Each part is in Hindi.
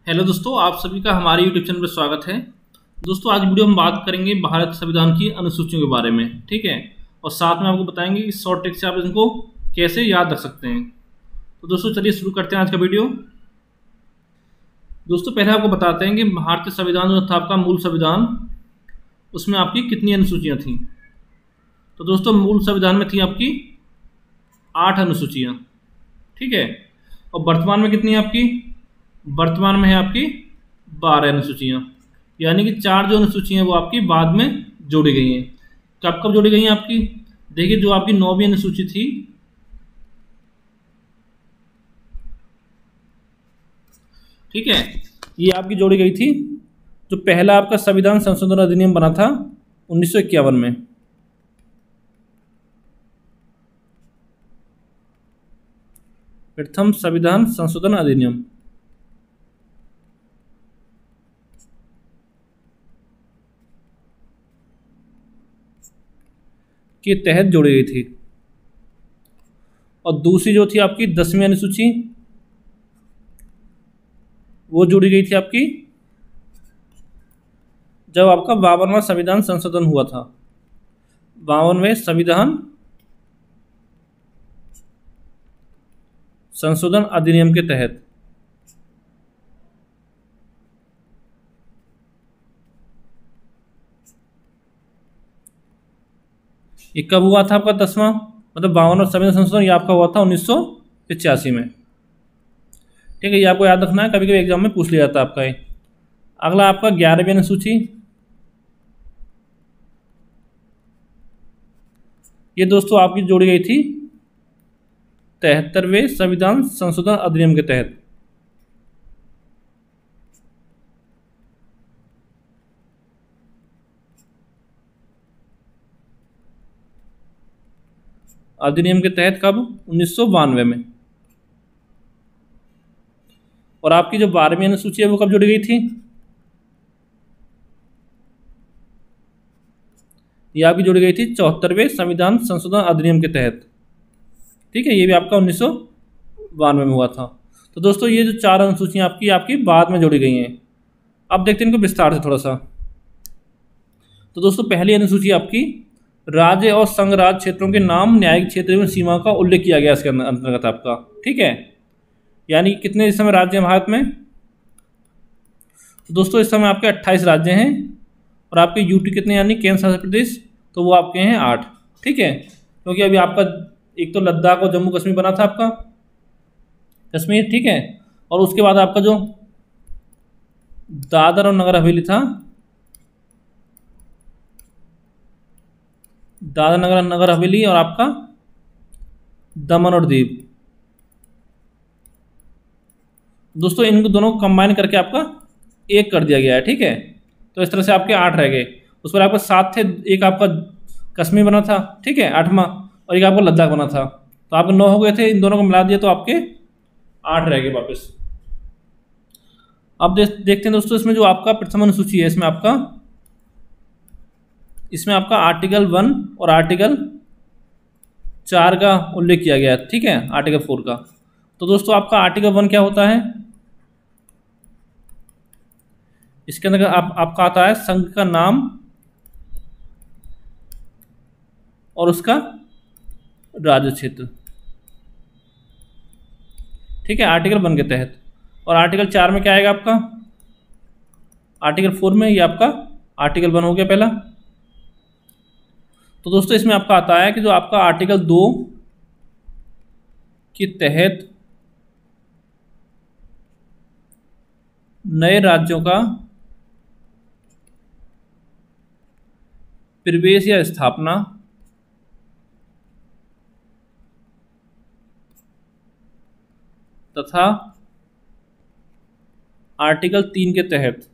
हेलो दोस्तों, आप सभी का हमारे यूट्यूब चैनल पर स्वागत है। दोस्तों, आज वीडियो हम बात करेंगे भारत संविधान की अनुसूचियों के बारे में, ठीक है। और साथ में आपको बताएंगे कि शॉर्ट ट्रिक से आप इनको कैसे याद रख सकते हैं। तो दोस्तों चलिए शुरू करते हैं आज का वीडियो। दोस्तों पहले आपको बताते हैं कि भारतीय संविधान जो था आपका मूल संविधान, उसमें आपकी कितनी अनुसूचियाँ थीं। तो दोस्तों मूल संविधान में थी आपकी 8 अनुसूचियाँ, ठीक है। और वर्तमान में कितनी है आपकी? वर्तमान में है आपकी 12 अनुसूचियाँ, यानी कि 4 जो अनुसूचियाँ हैं वो आपकी बाद में जोड़ी गई हैं। कब कब जोड़ी गई हैं आपकी? देखिए, जो आपकी 9वीं अनुसूची थी, ठीक है, ये आपकी जोड़ी गई थी। जो पहला आपका संविधान संशोधन अधिनियम बना था 1951 में, प्रथम संविधान संशोधन अधिनियम के तहत जोड़ी गई थी। और दूसरी जो थी आपकी 10वीं अनुसूची, वो जोड़ी गई थी आपकी जब आपका 52वां संविधान संशोधन हुआ था। 52वें संविधान संशोधन अधिनियम के तहत। ये कब हुआ था आपका 10वां, मतलब 52वां संविधान संशोधन, ये आपका हुआ था 1985 में, ठीक है। ये आपको याद रखना है, कभी कभी एग्जाम में पूछ लिया जाता है आपका ये। अगला आपका 11वीं अनुसूची, ये दोस्तों आपकी जोड़ी गई थी 73वें संविधान संशोधन अधिनियम के तहत। अधिनियम के तहत कब? 1992 में। और आपकी जो 12वीं अनुसूची है वो कब जोड़ी गई थी? ये आपकी जोड़ी गई थी 74वें संविधान संशोधन अधिनियम के तहत, ठीक है। ये भी आपका 1992 में हुआ था। तो दोस्तों ये जो 4 अनुसूचियां आपकी बाद में जोड़ी गई हैं। अब देखते हैं इनको विस्तार से थोड़ा सा। तो दोस्तों पहली अनुसूची आपकी राज्य और संघ राज्य क्षेत्रों के नाम, न्यायिक क्षेत्र एवं सीमा का उल्लेख किया गया इसके अंतर्गत आपका, ठीक है। यानी कितने इस समय राज्य हैं भारत में? तो दोस्तों इस समय आपके 28 राज्य हैं। और आपके यूटी कितने, यानी केंद्र शासित प्रदेश, तो वो आपके हैं 8, ठीक है। क्योंकि अभी आपका एक तो लद्दाख और जम्मू कश्मीर बना था आपका कश्मीर, ठीक है। और उसके बाद आपका जो दादर और नगर हवेली था, दादर नगर हवेली, और आपका दमन और दीव। दोस्तों इन दोनों को कंबाइन करके आपका एक कर दिया गया है, ठीक है। तो इस तरह से आपके 8 रह गए। उस पर आपका 7 थे, एक आपका कश्मीर बना था, ठीक है, 8वां, और एक आपका लद्दाख बना था। तो आपके 9 हो गए थे, इन दोनों को मिला दिया तो आपके 8 रह गए वापस। अब देखते हैं दोस्तों, इसमें जो आपका प्रथम अनुसूची है, इसमें आपका आर्टिकल 1 और आर्टिकल 4 का उल्लेख किया गया है, ठीक है, आर्टिकल 4 का। तो दोस्तों आपका आर्टिकल 1 क्या होता है? इसके अंदर आपका आता है संघ का नाम और उसका राज्य क्षेत्र, ठीक है, आर्टिकल 1 के तहत। और आर्टिकल 4 में क्या आएगा आपका? आर्टिकल 4 में ये आपका आर्टिकल 1 हो गया पहला। तो दोस्तों इसमें आपका आता है कि जो आपका आर्टिकल 2 के तहत नए राज्यों का प्रवेश या स्थापना तथा आर्टिकल 3 के तहत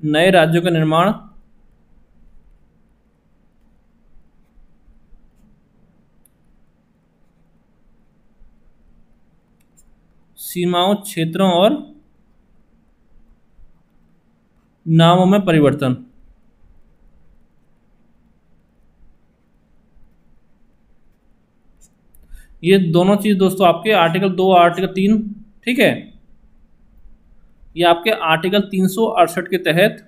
नए राज्यों का निर्माण सीमाओं, क्षेत्रों और नामों में परिवर्तन, ये दोनों चीज़ दोस्तों आपके आर्टिकल 2 और आर्टिकल 3, ठीक है, ये आपके आर्टिकल 368 के तहत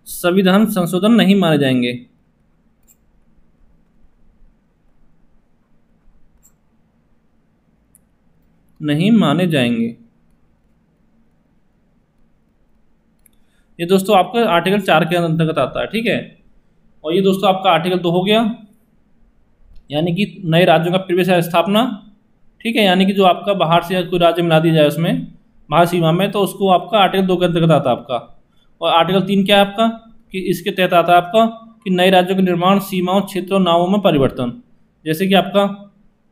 संविधान संशोधन नहीं माने जाएंगे। नहीं माने जाएंगे। ये दोस्तों आपका आर्टिकल 4 के अंतर्गत आता है, ठीक है। और ये दोस्तों आपका आर्टिकल 2 हो गया, यानी कि नए राज्यों का प्रवेश या स्थापना, ठीक है, यानी कि जो आपका बाहर से कोई राज्य मिला दिया जाए उसमें बाहर सीमा में, तो उसको आपका आर्टिकल 2 के अंतर्गत आता है आपका। और आर्टिकल 3 क्या है आपका, कि इसके तहत आता है आपका कि नए राज्यों के निर्माण, सीमाओं, क्षेत्रों, नामों में परिवर्तन। जैसे कि आपका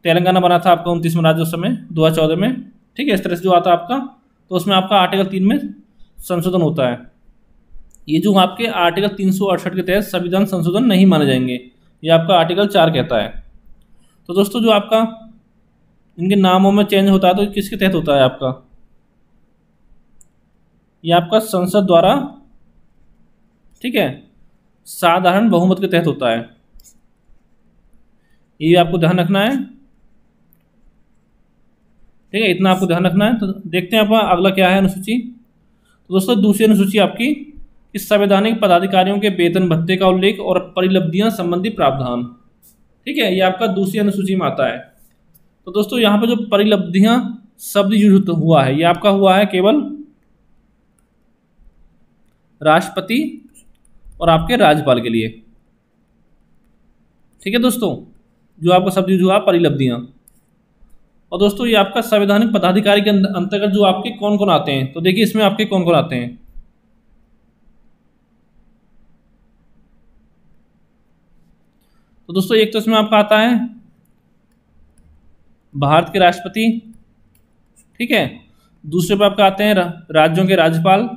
तेलंगाना बना था आपका 29वां राज्य उस समय 2014 में, ठीक है, इस तरह से जो आता है आपका, तो उसमें आपका आर्टिकल 3 में संशोधन होता है। ये जो आपके आर्टिकल 368 के तहत संविधान संशोधन नहीं माने जाएंगे, ये आपका आर्टिकल 4 कहता है। तो दोस्तों जो आपका इनके नामों में चेंज होता है तो किसके तहत होता है आपका, ये आपका संसद द्वारा, ठीक है, साधारण बहुमत के तहत होता है। ये आपको ध्यान रखना है, ठीक है, इतना आपको ध्यान रखना है। तो देखते हैं आप अगला क्या है अनुसूची। तो दोस्तों दूसरी अनुसूची आपकी कि संवैधानिक पदाधिकारियों के वेतन भत्ते का उल्लेख और परिलब्धियां संबंधी प्रावधान, ठीक है, ये आपका दूसरी अनुसूची में आता है। तो दोस्तों यहाँ पे जो परिलब्धियां शब्द यूज हुआ है, ये आपका हुआ है केवल राष्ट्रपति और आपके राज्यपाल के लिए, ठीक है दोस्तों, जो आपका शब्द यूज हुआ परिलब्धियां। और दोस्तों ये आपका संवैधानिक पदाधिकारी के अंतर्गत जो आपके कौन कौन आते हैं, तो देखिए इसमें आपके कौन कौन आते हैं। तो दोस्तों एक तो इसमें आपका आता है भारत के राष्ट्रपति, ठीक है, दूसरे पर आपका आते हैं राज्यों के राज्यपाल,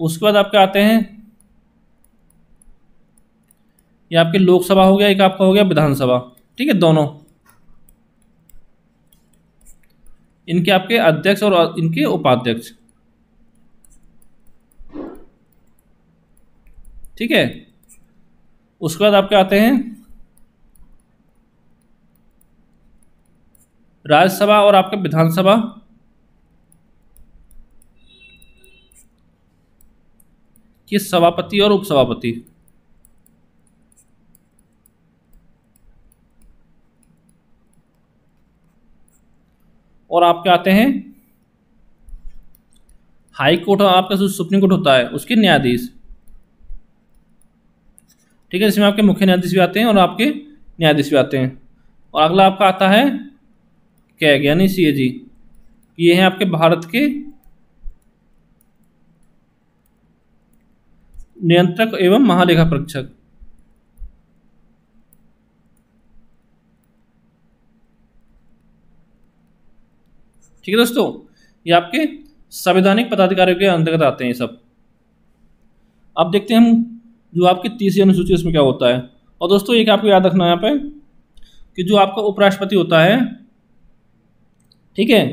उसके बाद आपके आते हैं, ये आपके लोकसभा हो गया, एक आपका हो गया विधानसभा, ठीक है, दोनों इनके आपके अध्यक्ष और इनके उपाध्यक्ष, ठीक है। उसके बाद आपके आते हैं राज्यसभा और आपके विधानसभा, के सभापति और उपसभापति, और आपके आते हैं हाई कोर्ट और आपका जो सुप्रीम कोर्ट होता है उसके न्यायाधीश, ठीक है, जिसमें आपके मुख्य न्यायाधीश भी आते हैं और आपके न्यायाधीश भी आते हैं। और अगला आपका आता है कैग यानी सीएजी, ये हैं आपके भारत के नियंत्रक एवं महालेखा परीक्षक, ठीक है दोस्तों, ये आपके संवैधानिक पदाधिकारियों के अंतर्गत आते हैं सब। अब देखते हैं हम जो आपकी तीसरी अनुसूची उसमें क्या होता है। और दोस्तों एक आपको याद रखना है यहाँ पे कि जो आपका उपराष्ट्रपति होता है, ठीक है,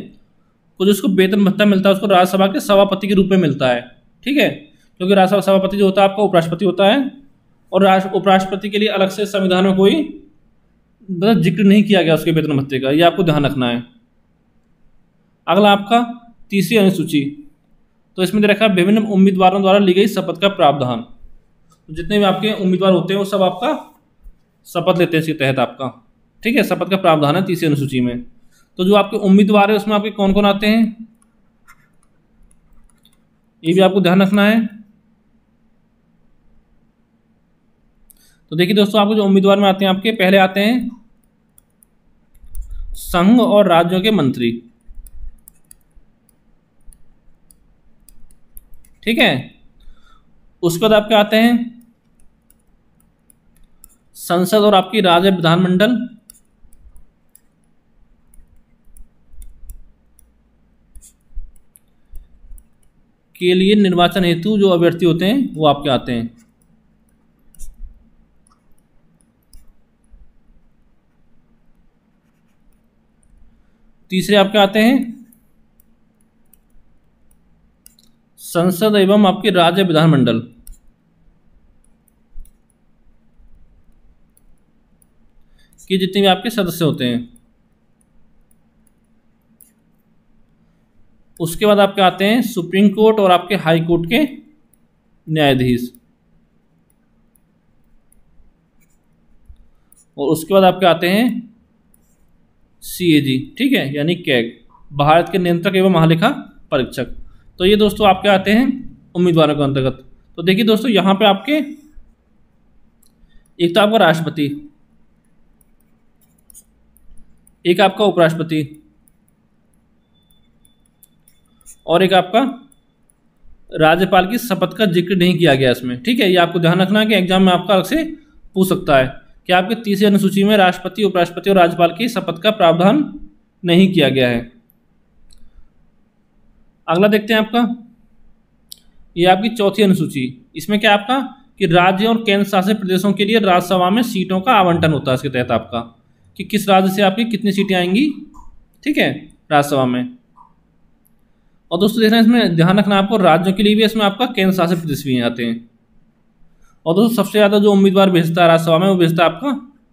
तो जो उसको वेतन भत्ता मिलता है उसको राज्यसभा के सभापति के रूप में मिलता है, ठीक है, क्योंकि राज्यसभा सभापति जो होता है आपका उपराष्ट्रपति होता है, और उपराष्ट्रपति के लिए अलग से संविधान में कोई मतलब जिक्र नहीं किया गया उसके वेतन भत्ते का, ये आपको ध्यान रखना है। अगला आपका तीसरी अनुसूची, तो इसमें दे रखा है विभिन्न उम्मीदवारों द्वारा ली गई शपथ का प्रावधान। तो जितने भी आपके उम्मीदवार होते हैं वो सब आपका शपथ लेते हैं इसके तहत आपका, ठीक है, शपथ का प्रावधान है तीसरी अनुसूची में। तो जो आपके उम्मीदवार है उसमें आपके कौन कौन आते हैं, ये भी आपको ध्यान रखना है। तो देखिए दोस्तों आपको जो उम्मीदवार में आते हैं आपके पहले आते हैं संघ और राज्यों के मंत्री, ठीक है, उसके बाद आपके आते हैं संसद और आपकी राज्य विधानमंडल, के लिए निर्वाचन हेतु जो अभ्यर्थी होते हैं वो आपके आते हैं। तीसरे आपके आते हैं संसद एवं आपके राज्य विधानमंडल, कि जितने भी आपके सदस्य होते हैं। उसके बाद आपके आते हैं सुप्रीम कोर्ट और आपके हाई कोर्ट के न्यायाधीश, और उसके बाद आपके आते हैं CAG, ठीक है, यानी कैग, भारत के नियंत्रक एवं महालेखा परीक्षक। तो ये दोस्तों आपके आते हैं उम्मीदवारों के अंतर्गत। तो देखिए दोस्तों, यहाँ पे आपके एक तो आपका राष्ट्रपति, एक आपका उपराष्ट्रपति, और एक आपका राज्यपाल की शपथ का जिक्र नहीं किया गया इसमें, ठीक है। ये आपको ध्यान रखना है कि एग्जाम में आपका अलग से पूछ सकता है कि आपके तीसरी अनुसूची में राष्ट्रपति, उपराष्ट्रपति और राज्यपाल की शपथ का प्रावधान नहीं किया गया है। अगला देखते हैं आपका, ये आपकी चौथी अनुसूची। इसमें क्या आपका कि राज्य और केंद्र शासित प्रदेशों के लिए राज्यसभा में सीटों का आवंटन होता है। इसके तहत आपका कि किस राज्य से आपकी कितनी सीटें आएंगी, ठीक है, राज्यसभा में। और दोस्तों देखना, इसमें ध्यान रखना आपको, राज्यों के लिए भी इसमें आपका केंद्र शासित प्रदेश भी आते हैं। और दोस्तों सबसे ज़्यादा जो उम्मीदवार भेजता है राज्यसभा में वो भेजता है आपका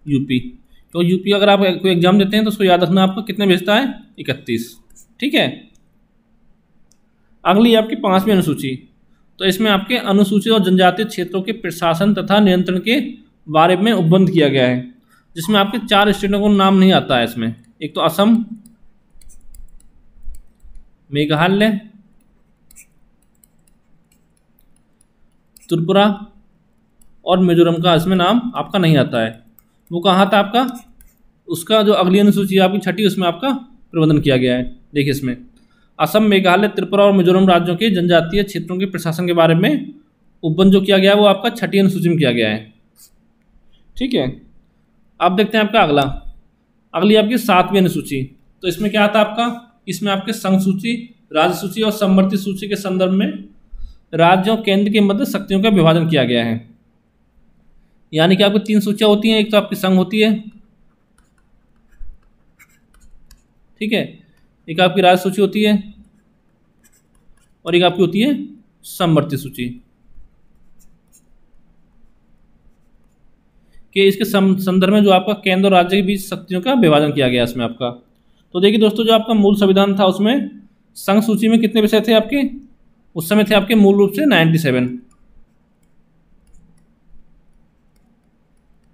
यूपी। तो यूपी अगर आप कोई एग्जाम देते हैं तो उसको याद रखना आपको कितने भेजता है, 31, ठीक है। अगली आपकी 5वीं अनुसूची। तो इसमें आपके अनुसूचित और जनजातीय क्षेत्रों के प्रशासन तथा नियंत्रण के बारे में उपबंध किया गया है, जिसमें आपके 4 स्टेटों को नाम नहीं आता है इसमें। एक तो असम, मेघालय, त्रिपुरा और मिजोरम का इसमें नाम आपका नहीं आता है। वो कहाँ था आपका, उसका जो अगली अनुसूची आपकी 6ठी, उसमें आपका प्रबंधन किया गया है। देखिए इसमें असम, मेघालय, त्रिपुरा और मिजोरम राज्यों के जनजातीय क्षेत्रों के प्रशासन के बारे में उपबंध जो किया गया है वो आपका 6ठी अनुसूची में किया गया है, ठीक है। अब देखते हैं आपका अगली आपकी 7वीं अनुसूची। तो इसमें क्या आता है आपका, इसमें आपके संघ सूची, राज्य सूची और समवर्ती सूची के संदर्भ में राज्य और केंद्र के मध्य शक्तियों का विभाजन किया गया है। यानी कि आपको 3 सूचियां होती हैं, एक तो आपकी संघ होती है, ठीक है, एक आपकी राज्य सूची होती है और एक आपकी होती है समवर्ती सूची। कि इसके संदर्भ में जो आपका केंद्र और राज्य के बीच शक्तियों का विभाजन किया गया इसमें आपका। तो देखिए दोस्तों, जो आपका मूल संविधान था उसमें संघ सूची में कितने विषय थे आपके, उस समय थे आपके मूल रूप से 97,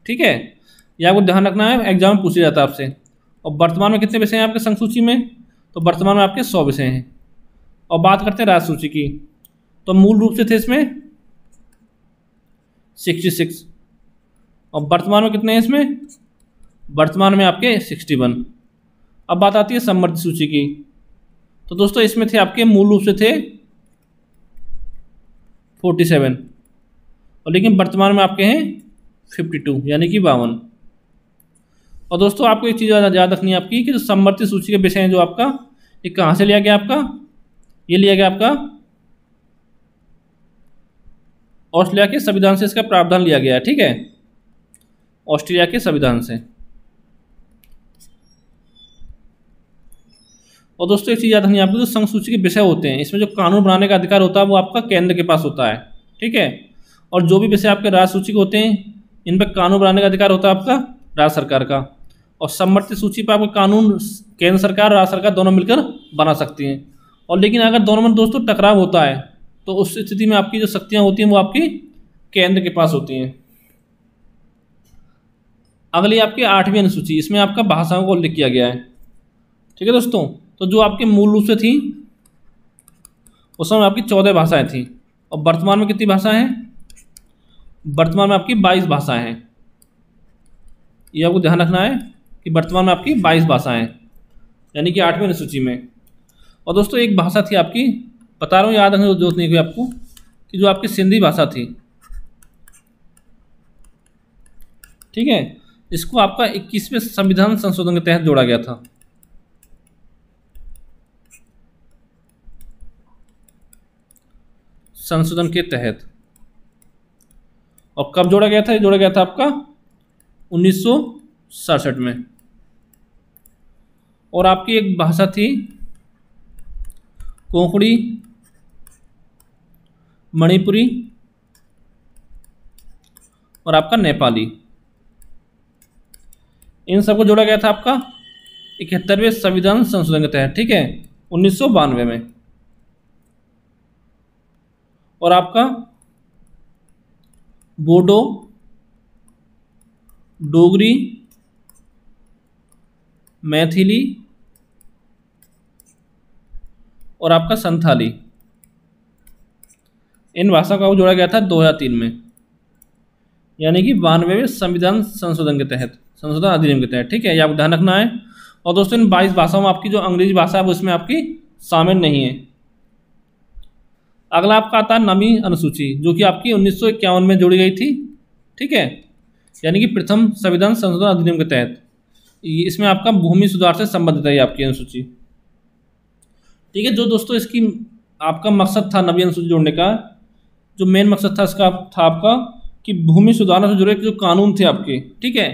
ठीक है। यह आपको ध्यान रखना है, एग्जाम में पूछा जाता है आपसे। और वर्तमान में कितने विषय हैं आपके संघ सूची में, तो वर्तमान में आपके 100 विषय हैं। और बात करते हैं राज्य सूची की, तो मूल रूप से थे इसमें 66, और वर्तमान में कितने हैं इसमें, वर्तमान में आपके 61। अब बात आती है समवर्ती सूची की। तो दोस्तों इसमें थे आपके मूल रूप से थे 47, और लेकिन वर्तमान में आपके हैं 52, यानी कि 52। और दोस्तों आपको एक चीज़ याद रखनी है आपकी कि जो समवर्ती सूची के विषय हैं जो आपका, ये कहाँ से लिया गया आपका, ये लिया गया आपका ऑस्ट्रेलिया के संविधान से इसका प्रावधान लिया गया है, ठीक है, ऑस्ट्रेलिया के संविधान से। और दोस्तों एक चीज़ याद रखनी है आपको, जो संघ सूची के विषय होते हैं इसमें जो कानून बनाने का अधिकार होता है वो आपका केंद्र के पास होता है, ठीक है। और जो भी विषय आपके राज्य सूची के होते हैं इन पर कानून बनाने का अधिकार होता है आपका राज्य सरकार का। और समवर्ती सूची पर आपका कानून केंद्र सरकार और राज्य सरकार दोनों मिलकर बना सकती हैं। और लेकिन अगर दोनों में दोस्तों टकराव होता है तो उस स्थिति में आपकी जो शक्तियाँ होती हैं वो आपकी केंद्र के पास होती हैं। अगली आपकी 8वीं अनुसूची, इसमें आपका भाषाओं का उल्लेख किया गया है, ठीक है दोस्तों। तो जो आपके मूल रूप से थी उस समय आपकी 14 भाषाएं थी, और वर्तमान में कितनी भाषाएं हैं, वर्तमान में आपकी 22 भाषाएं हैं। ये आपको ध्यान रखना है कि वर्तमान में आपकी 22 भाषाएं हैं, यानी कि 8वीं अनुसूची में। और दोस्तों एक भाषा थी आपकी, बता रहा हूँ याद रखने की जरूरत नहीं हुई आपको, कि जो आपकी सिंधी भाषा थी, ठीक है, इसको आपका 21वें संविधान संशोधन के तहत जोड़ा गया था। संशोधन के तहत। और कब जोड़ा गया था, ये जोड़ा गया था आपका 1967 में। और आपकी एक भाषा थी कोंकणी, मणिपुरी और आपका नेपाली। इन सबको जोड़ा गया था आपका 71वें संविधान संशोधन के तहत, ठीक है, 1992 में। और आपका बोडो, डोगरी, मैथिली और आपका संथाली, इन भाषा का जोड़ा गया था 2003 में, यानी कि 92वें संविधान संशोधन के तहत, संशोधन अधिनियम के तहत, ठीक है, ये आपको ध्यान रखना है। और दोस्तों इन 22 भाषाओं में आपकी जो अंग्रेजी भाषा है वो इसमें आपकी शामिल नहीं है। अगला आपका आता है नवीं अनुसूची, जो कि आपकी 1951 में जोड़ी गई थी, ठीक है, यानी कि प्रथम संविधान संशोधन अधिनियम के तहत। इसमें आपका भूमि सुधार से संबंधित है आपकी अनुसूची, ठीक है। जो दोस्तों इसकी आपका मकसद था नवीं अनुसूची जोड़ने का, जो मेन मकसद था इसका था आपका कि भूमि सुधार से जुड़े जो कानून थे आपके, ठीक है,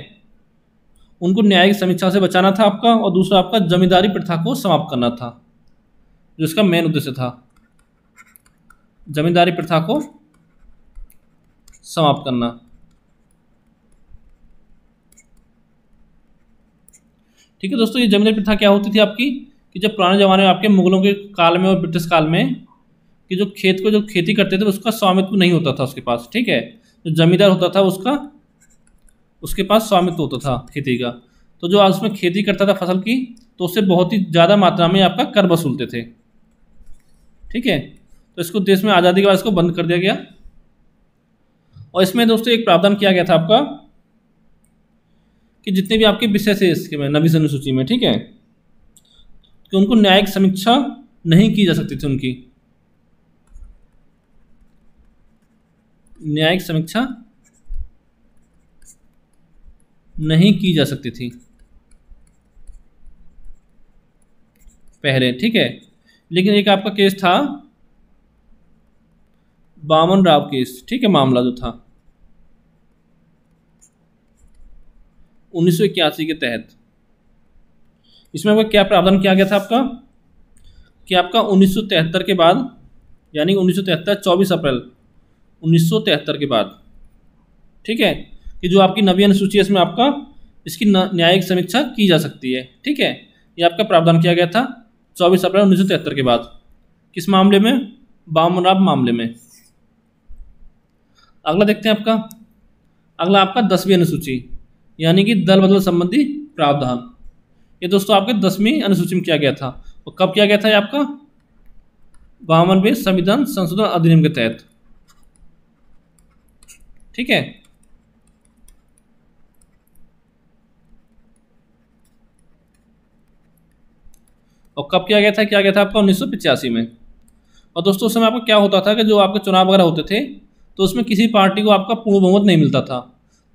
उनको न्यायिक समीक्षा से बचाना था आपका, और दूसरा आपका जमींदारी प्रथा को समाप्त करना था, जो इसका मेन उद्देश्य था, जमींदारी प्रथा को समाप्त करना। ठीक है दोस्तों, ये जमींदारी प्रथा क्या होती थी आपकी कि जब पुराने ज़माने में आपके मुगलों के काल में और ब्रिटिश काल में कि जो खेत को जो खेती करते थे उसका स्वामित्व नहीं होता था उसके पास, ठीक है, जो जमींदार होता था उसके पास स्वामित्व होता था खेती का। तो जो उसमें खेती करता था फसल की, तो उससे बहुत ही ज़्यादा मात्रा में आपका कर वसूलते थे, ठीक है। तो इसको देश में आज़ादी के बाद इसको बंद कर दिया गया। और इसमें दोस्तों एक प्रावधान किया गया था आपका कि जितने भी आपके विषय थे इसके में नवीं अनुसूची में, ठीक है, कि उनको न्यायिक समीक्षा नहीं की जा सकती थी, उनकी न्यायिक समीक्षा नहीं की जा सकती थी पहले, ठीक है। लेकिन एक आपका केस था बामन राव केस, ठीक है, मामला जो था 1981 के तहत, इसमें आपका क्या प्रावधान किया गया था आपका कि आपका 1973 के बाद, यानी 1973 24 अप्रैल 1973 के बाद, ठीक है, कि जो आपकी नवीं अनुसूची है इसमें आपका इसकी न्यायिक समीक्षा की जा सकती है, ठीक है। ये आपका प्रावधान किया गया था 24 अप्रैल 1973 के बाद, किस मामले में, बामन राव मामले में। अगला देखते हैं आपका, अगला आपका 10वीं अनुसूची, यानी कि दल बदल संबंधी प्रावधान। ये दोस्तों आपके 10वीं अनुसूची में किया गया था, और कब किया गया था ये आपका 52वें संविधान संशोधन अधिनियम के तहत, ठीक है। और कब किया गया था आपका 1985 में। और दोस्तों उस समय आपका क्या होता था कि जो आपके चुनाव वगैरह होते थे तो उसमें किसी पार्टी को आपका पूर्ण बहुमत नहीं मिलता था,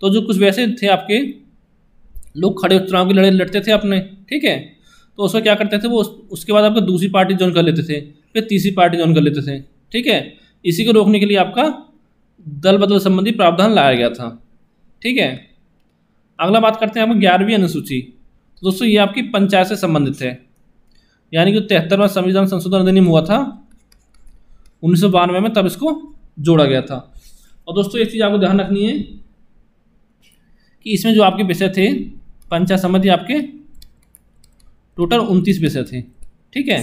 तो जो कुछ वैसे थे आपके लोग खड़े चुनाव के लड़ते थे अपने, ठीक है, तो उसमें क्या करते थे वो उसके बाद आपका दूसरी पार्टी ज्वाइन कर लेते थे, फिर तीसरी पार्टी ज्वाइन कर लेते थे, ठीक है। इसी को रोकने के लिए आपका दल बदल संबंधी प्रावधान लाया गया था, ठीक है। अगला बात करते हैं आपको 11वीं अनुसूची। तो दोस्तों ये आपकी पंचायत से संबंधित है, यानी कि 73वां संविधान संशोधन अधिनियम हुआ था 1992 में, तब इसको जोड़ा गया था। और दोस्तों एक चीज़ आपको ध्यान रखनी है कि इसमें जो आपके विषय थे पंचायत संबंधी, आपके टोटल 29 विषय थे, ठीक है।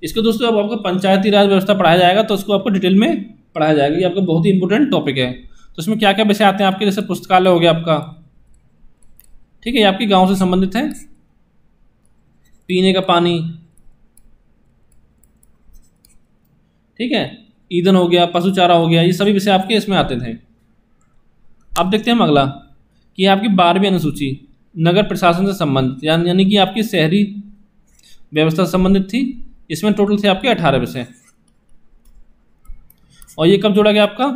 इसको दोस्तों अब आपको पंचायती राज व्यवस्था पढ़ाया जाएगा, तो उसको आपको डिटेल में पढ़ाया जाएगा, ये आपका बहुत ही इंपॉर्टेंट टॉपिक है। तो इसमें क्या क्या विषय आते हैं आपके, जैसे पुस्तकालय हो गया आपका, ठीक है, ये आपके गाँव से संबंधित है, पीने का पानी, ठीक है, ईंधन हो गया, पशु चारा हो गया, ये सभी विषय आपके इसमें आते थे। अब देखते हैं हम अगला कि आपकी 12वीं अनुसूची नगर प्रशासन से संबंधित, यानी कि आपकी शहरी व्यवस्था से संबंधित थी। इसमें टोटल थे आपके 18 विषय, और ये कब जोड़ा गया आपका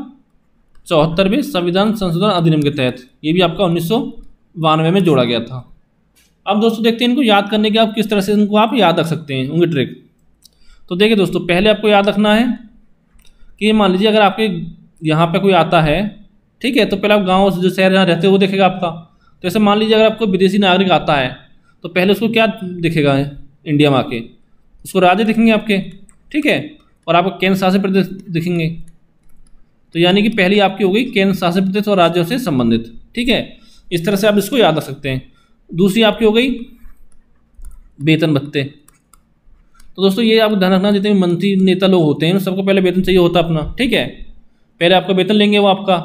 74वें संविधान संशोधन अधिनियम के तहत, ये भी आपका 1992 में जोड़ा गया था। अब दोस्तों देखते हैं इनको याद करने के आप किस तरह से इनको आप याद रख सकते हैं, उनकी ट्रिक। तो देखिए दोस्तों, पहले आपको याद रखना है कि मान लीजिए अगर आपके यहाँ पे कोई आता है, ठीक है, तो पहले आप गांव जो शहर जहाँ रहते हो वो देखेगा आपका। तो ऐसे मान लीजिए अगर आपको विदेशी नागरिक आता है तो पहले उसको क्या दिखेगा, इंडिया में आके उसको राज्य दिखेंगे आपके, ठीक है, और आपको केंद्र शासित प्रदेश दिखेंगे। तो यानी कि पहली आपकी हो गई केंद्र शासित प्रदेश और राज्यों से संबंधित, ठीक है। इस तरह से आप इसको याद रख सकते हैं। दूसरी आपकी हो गई वेतन भत्ते। तो दोस्तों ये आपको ध्यान रखना, जितने भी मंत्री नेता लोग होते हैं सबको पहले वेतन चाहिए होता है अपना, ठीक है। पहले आपका वेतन लेंगे वो आपका,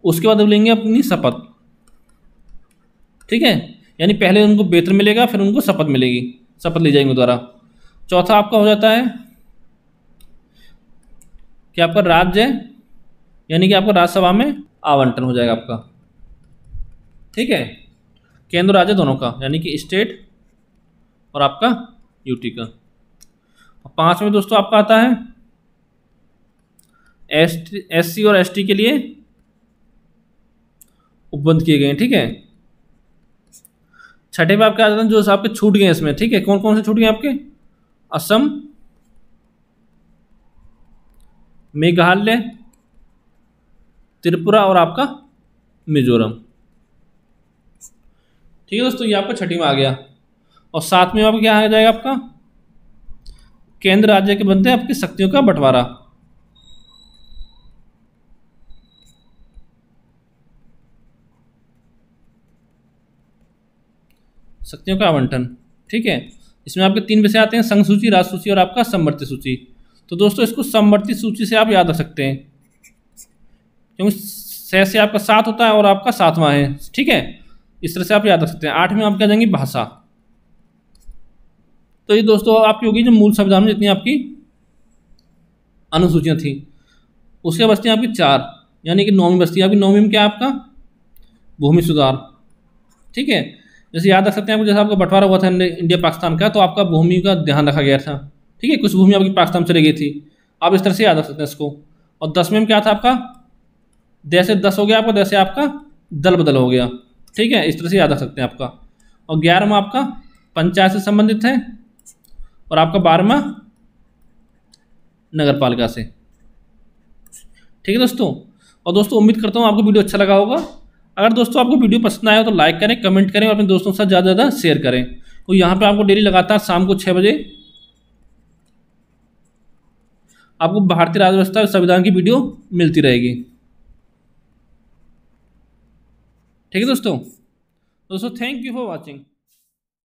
उसके बाद वो लेंगे अपनी शपथ, ठीक है। यानी पहले उनको वेतन मिलेगा, फिर उनको शपथ मिलेगी, शपथ ली जाएंगे द्वारा। चौथा आपका हो जाता है कि आपका राज्य, यानी कि आपका राज्यसभा में आवंटन हो जाएगा आपका, ठीक है, केंद्र राज्य दोनों का, यानी कि स्टेट और आपका यूटी का। और 5 में दोस्तों आपका आता है एससी और एसटी के लिए उपबंध किए गए हैं, ठीक है। 6ठे पे आपके आ जाते हैं जो आपके छूट गए हैं इसमें, ठीक है। कौन कौन से छूट गए आपके? असम, मेघालय, त्रिपुरा और आपका मिजोरम, ठीक है दोस्तों। ये आपका 6ठी में आ गया। और 7 में आपका क्या आ जाएगा? आपका केंद्र राज्य के बनते हैं आपकी शक्तियों का बंटवारा, शक्तियों का आवंटन, ठीक है। इसमें आपके 3 विषय आते हैं, संघ सूची, राज्य सूची और आपका समवर्ती सूची। तो दोस्तों इसको समवर्ती सूची से आप याद रख सकते हैं, क्योंकि 6 से आपका 7 होता है और आपका 7वां है, ठीक है। इस तरह से आप याद रख सकते हैं। 8 में आपकी आ जाएंगी भाषा। तो ये दोस्तों आपकी होगी जो मूल संविधान में जितनी आपकी अनुसूचियां थी, उसके बचती हैं आपकी 4, यानी कि 9वीं बचती है आपकी। 9वीं में क्या है आपका? भूमि सुधार, ठीक है। जैसे याद रख सकते हैं आपको, जैसे आपका बंटवारा हुआ था इंडिया पाकिस्तान का, तो आपका भूमि का ध्यान रखा गया था, ठीक है। कुछ भूमि आपकी पाकिस्तान चली गई थी, आप इस तरह से याद रख सकते हैं इसको। और 10वें में क्या था आपका? जैसे 10 हो गया आपका, जैसे आपका दल बदल हो गया, ठीक है। इस तरह से याद रख सकते हैं आपका। और 11वां आपका पंचायत से संबंधित है, और आपका 12वां नगर पालिका से, ठीक है दोस्तों। और दोस्तों उम्मीद करता हूँ आपको वीडियो अच्छा लगा होगा। अगर दोस्तों आपको वीडियो पसंद आया तो लाइक करें, कमेंट करें और अपने दोस्तों के साथ ज़्यादा से ज़्यादा शेयर करें। तो यहाँ पे आपको डेली लगातार शाम को 6 बजे आपको भारतीय राज्य व्यवस्था संविधान की वीडियो मिलती रहेगी, ठीक है दोस्तों। Thank you for watching.